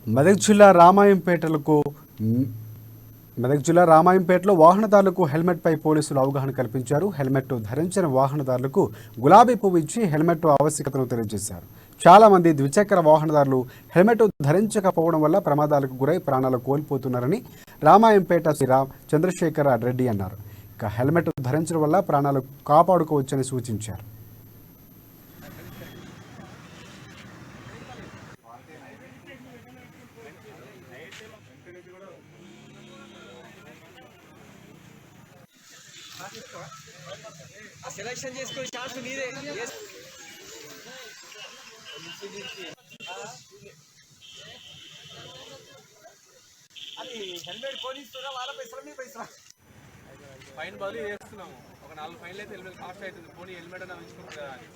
మెదక్ జిల్లా రామాయంపేటలకు మెదక్ జిల్లా రామాయంపేటలో వాహనదారులకు హెల్మెట్పై పోలీసులు అవగాహన కల్పించారు. హెల్మెట్ ధరించిన వాహనదారులకు గులాబీ పువ్వు ఇచ్చి హెల్మెట్ ఆవశ్యకతను తెలియజేశారు. చాలా మంది ద్విచక్ర వాహనదారులు హెల్మెట్ ధరించకపోవడం వల్ల ప్రమాదాలకు గురై ప్రాణాలు కోల్పోతున్నారని రామాయంపేట శ్రీరామ్ చంద్రశేఖర రెడ్డి అన్నారు. ఇక హెల్మెట్ ధరించడం వల్ల ప్రాణాలు కాపాడుకోవచ్చని సూచించారు. సెలక్షన్ చేసుకునే ఛాన్స్ నీదే. అది హెల్మెట్ కొనిస్తున్నా వాళ్ళ పైసలు మీ పైసలు ఫైన్ బదులు చేస్తున్నాము. ఒక 4 ఫైన్లు అయితే హెల్మెట్ కాస్ట్ అవుతుంది. పోనీ హెల్మెట్ అన్న ఉంచుకుంటుంది కదా అని.